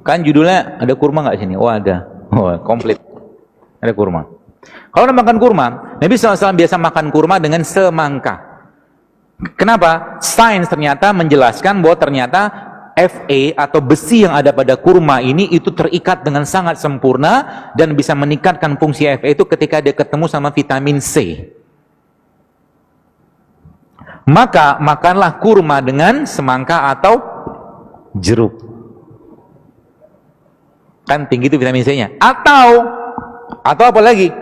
Kan judulnya ada kurma nggak sini? Oh ada. Oh komplit. Ada kurma. Kalau makan kurma, Nabi SAW biasa makan kurma dengan semangka. Kenapa? Sains ternyata menjelaskan bahwa ternyata Fa atau besi yang ada pada kurma ini itu terikat dengan sangat sempurna dan bisa meningkatkan fungsi Fa itu ketika dia ketemu sama vitamin C. Maka makanlah kurma dengan semangka atau jeruk. Kan tinggi itu vitamin C-nya. Atau apa lagi?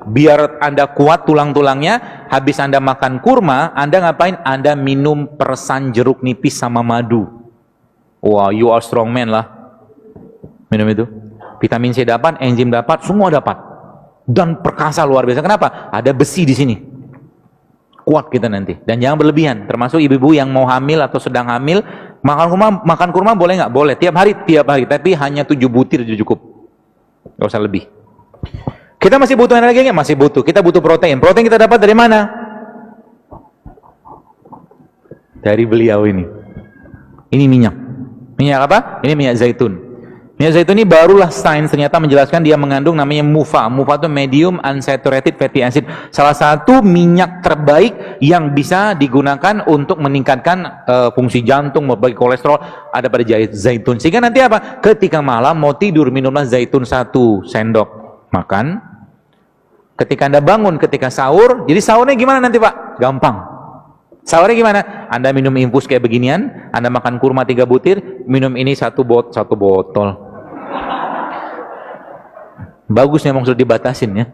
Biar Anda kuat tulang-tulangnya, habis Anda makan kurma, Anda ngapain? Anda minum persan jeruk nipis sama madu. Wah, you are strong man lah. Minum itu. Vitamin C dapat, enzim dapat, semua dapat. Dan perkasa luar biasa. Kenapa? Ada besi di sini. Kuat kita nanti. Dan jangan berlebihan. Termasuk ibu-ibu yang mau hamil atau sedang hamil, makan kurma boleh nggak? Boleh. Tiap hari. Tapi hanya 7 butir itu cukup. Nggak usah lebih. Kita masih butuh energi nggak? Masih butuh. Kita butuh protein. Protein kita dapat dari mana? Dari beliau ini. Ini minyak. Minyak apa? Ini minyak zaitun. Minyak zaitun ini barulah sains ternyata menjelaskan dia mengandung namanya MUFA. MUFA itu medium unsaturated fatty acid. Salah satu minyak terbaik yang bisa digunakan untuk meningkatkan fungsi jantung, membagi kolesterol ada pada zaitun. Sehingga nanti apa? Ketika malam mau tidur minumlah zaitun 1 sendok makan. Ketika Anda bangun, ketika sahur, jadi sahurnya gimana nanti Pak? Gampang. Sahurnya gimana? Anda minum infus kayak beginian, Anda makan kurma 3 butir, minum ini satu botol. Bagus memang sudah dibatasin ya,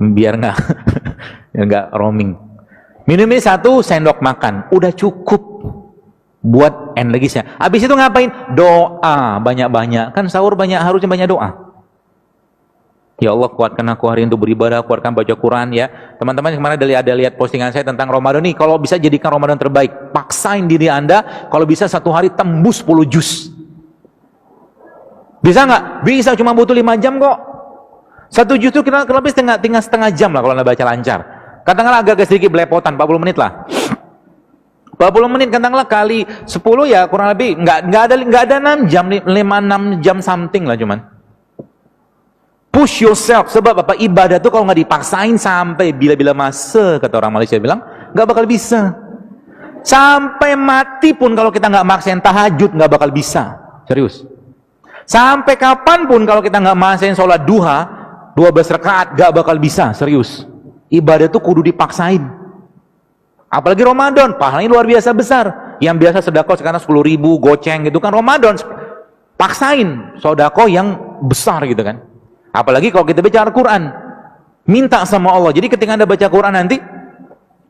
biar nggak roaming. Minum ini 1 sendok makan, udah cukup buat energisnya. Habis itu ngapain? Doa banyak-banyak. Kan sahur harusnya banyak doa. Ya Allah, kuatkan aku hari untuk beribadah, kuatkan baca Quran ya. Teman-teman kemarin ada lihat postingan saya tentang Ramadan nih. Kalau bisa jadikan Ramadan terbaik, paksain diri Anda. Kalau bisa 1 hari tembus 10 juz. Bisa nggak? Bisa, cuma butuh 5 jam kok. 1 juz itu kira lebih setengah jam lah kalau Anda baca lancar. Katakanlah agak sedikit belepotan, 40 menit lah. 40 menit katakanlah kali 10 ya kurang lebih nggak ada 6 jam, 5-6 jam something lah cuman. Push yourself, sebab apa? Ibadah itu kalau nggak dipaksain sampai bila-bila masa, kata orang Malaysia bilang, nggak bakal bisa. Sampai mati pun kalau kita nggak maksain tahajud, nggak bakal bisa. Serius. Sampai kapanpun kalau kita nggak maksain sholat duha, 12 rakaat, nggak bakal bisa. Serius. Ibadah itu kudu dipaksain. Apalagi Ramadan, pahalanya luar biasa besar. Yang biasa sedekah sekarang 10.000, goceng gitu kan. Ramadan, paksain sedekah yang besar gitu kan. Apalagi kalau kita bicara Quran, minta sama Allah. Jadi ketika Anda baca Quran nanti,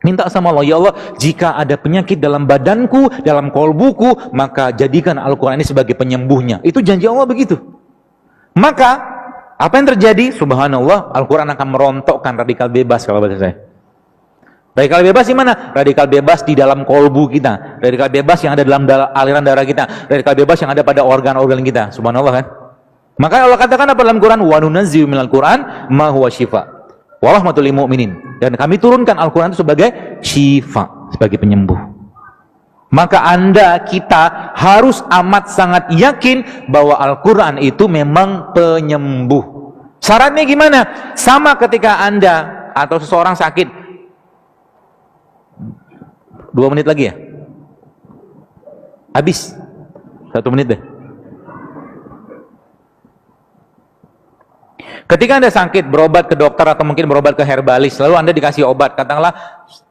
minta sama Allah, ya Allah, jika ada penyakit dalam badanku, dalam kolbuku, maka jadikan Al-Quran ini sebagai penyembuhnya. Itu janji Allah begitu. Maka apa yang terjadi? Subhanallah, Al-Quran akan merontokkan radikal bebas kalau bahasa saya. Radikal bebas di mana? Radikal bebas di dalam kolbu kita. Radikal bebas yang ada dalam aliran darah kita. Radikal bebas yang ada pada organ-organ kita. Subhanallah kan? Maka Allah katakan apa dalam Quran? Wa nunazzilu minal Quran ma huwa syifa wa rahmatul lil mu'minin. Dan kami turunkan Al-Quran itu sebagai syifa, sebagai penyembuh. Maka kita harus amat sangat yakin bahwa Al-Quran itu memang penyembuh. Syaratnya gimana? Sama ketika Anda atau seseorang sakit. 2 menit lagi ya? Habis. 1 menit deh. Ketika Anda sakit, berobat ke dokter atau mungkin berobat ke herbalis, lalu Anda dikasih obat, katakanlah,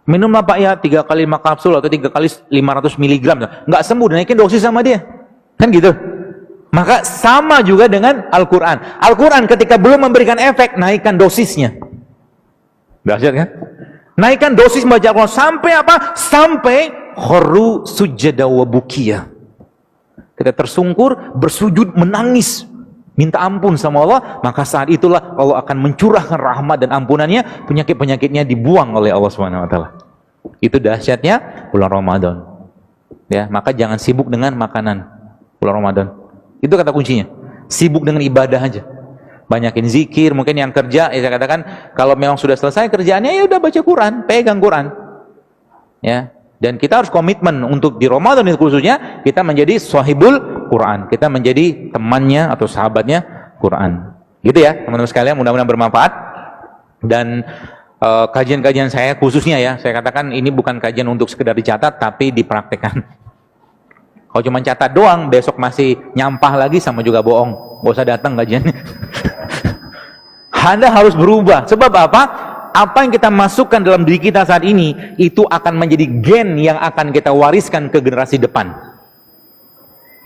minumlah Pak ya 3 kali 5 kapsul atau 3 kali 500 miligram, nggak sembuh, naikin dosis sama dia, kan gitu. Maka sama juga dengan Al-Quran. Al-Quran ketika belum memberikan efek, naikkan dosisnya. Dahsyat kan? Naikkan dosis baca Al-Quran sampai apa? Sampai kharu sujada wa bukiya. Kita tersungkur, bersujud, menangis, minta ampun sama Allah, maka saat itulah Allah akan mencurahkan rahmat dan ampunannya, penyakit-penyakitnya dibuang oleh Allah SWT. Itu dahsyatnya bulan Ramadan. Ya, maka jangan sibuk dengan makanan bulan Ramadan. Itu kata kuncinya. Sibuk dengan ibadah aja. Banyakin zikir, mungkin yang kerja, ya saya katakan kalau memang sudah selesai kerjaannya ya udah baca Quran, pegang Quran. Ya, dan kita harus komitmen untuk di Ramadan itu khususnya kita menjadi sahibul Quran. Kita menjadi temannya atau sahabatnya Quran. Gitu ya, teman-teman sekalian, mudah-mudahan bermanfaat. Dan kajian-kajian saya khususnya ya, saya katakan ini bukan kajian untuk sekedar dicatat, tapi dipraktekkan. Kalau cuma catat doang, besok masih nyampah lagi, sama juga bohong. Gak usah datang kajiannya. Anda harus berubah. Sebab apa? Apa yang kita masukkan dalam diri kita saat ini, itu akan menjadi gen yang akan kita wariskan ke generasi depan.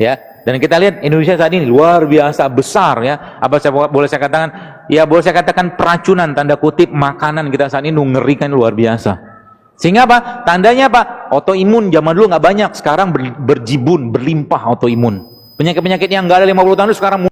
Ya, dan kita lihat Indonesia saat ini luar biasa besar ya. Apa boleh saya katakan? Ya boleh saya katakan peracunan tanda kutip makanan kita saat ini mengerikan luar biasa. Sehingga apa? Tandanya apa? Autoimun zaman dulu nggak banyak, sekarang berjibun, berlimpah autoimun. Penyakit-penyakit yang nggak ada 50 tahun itu sekarang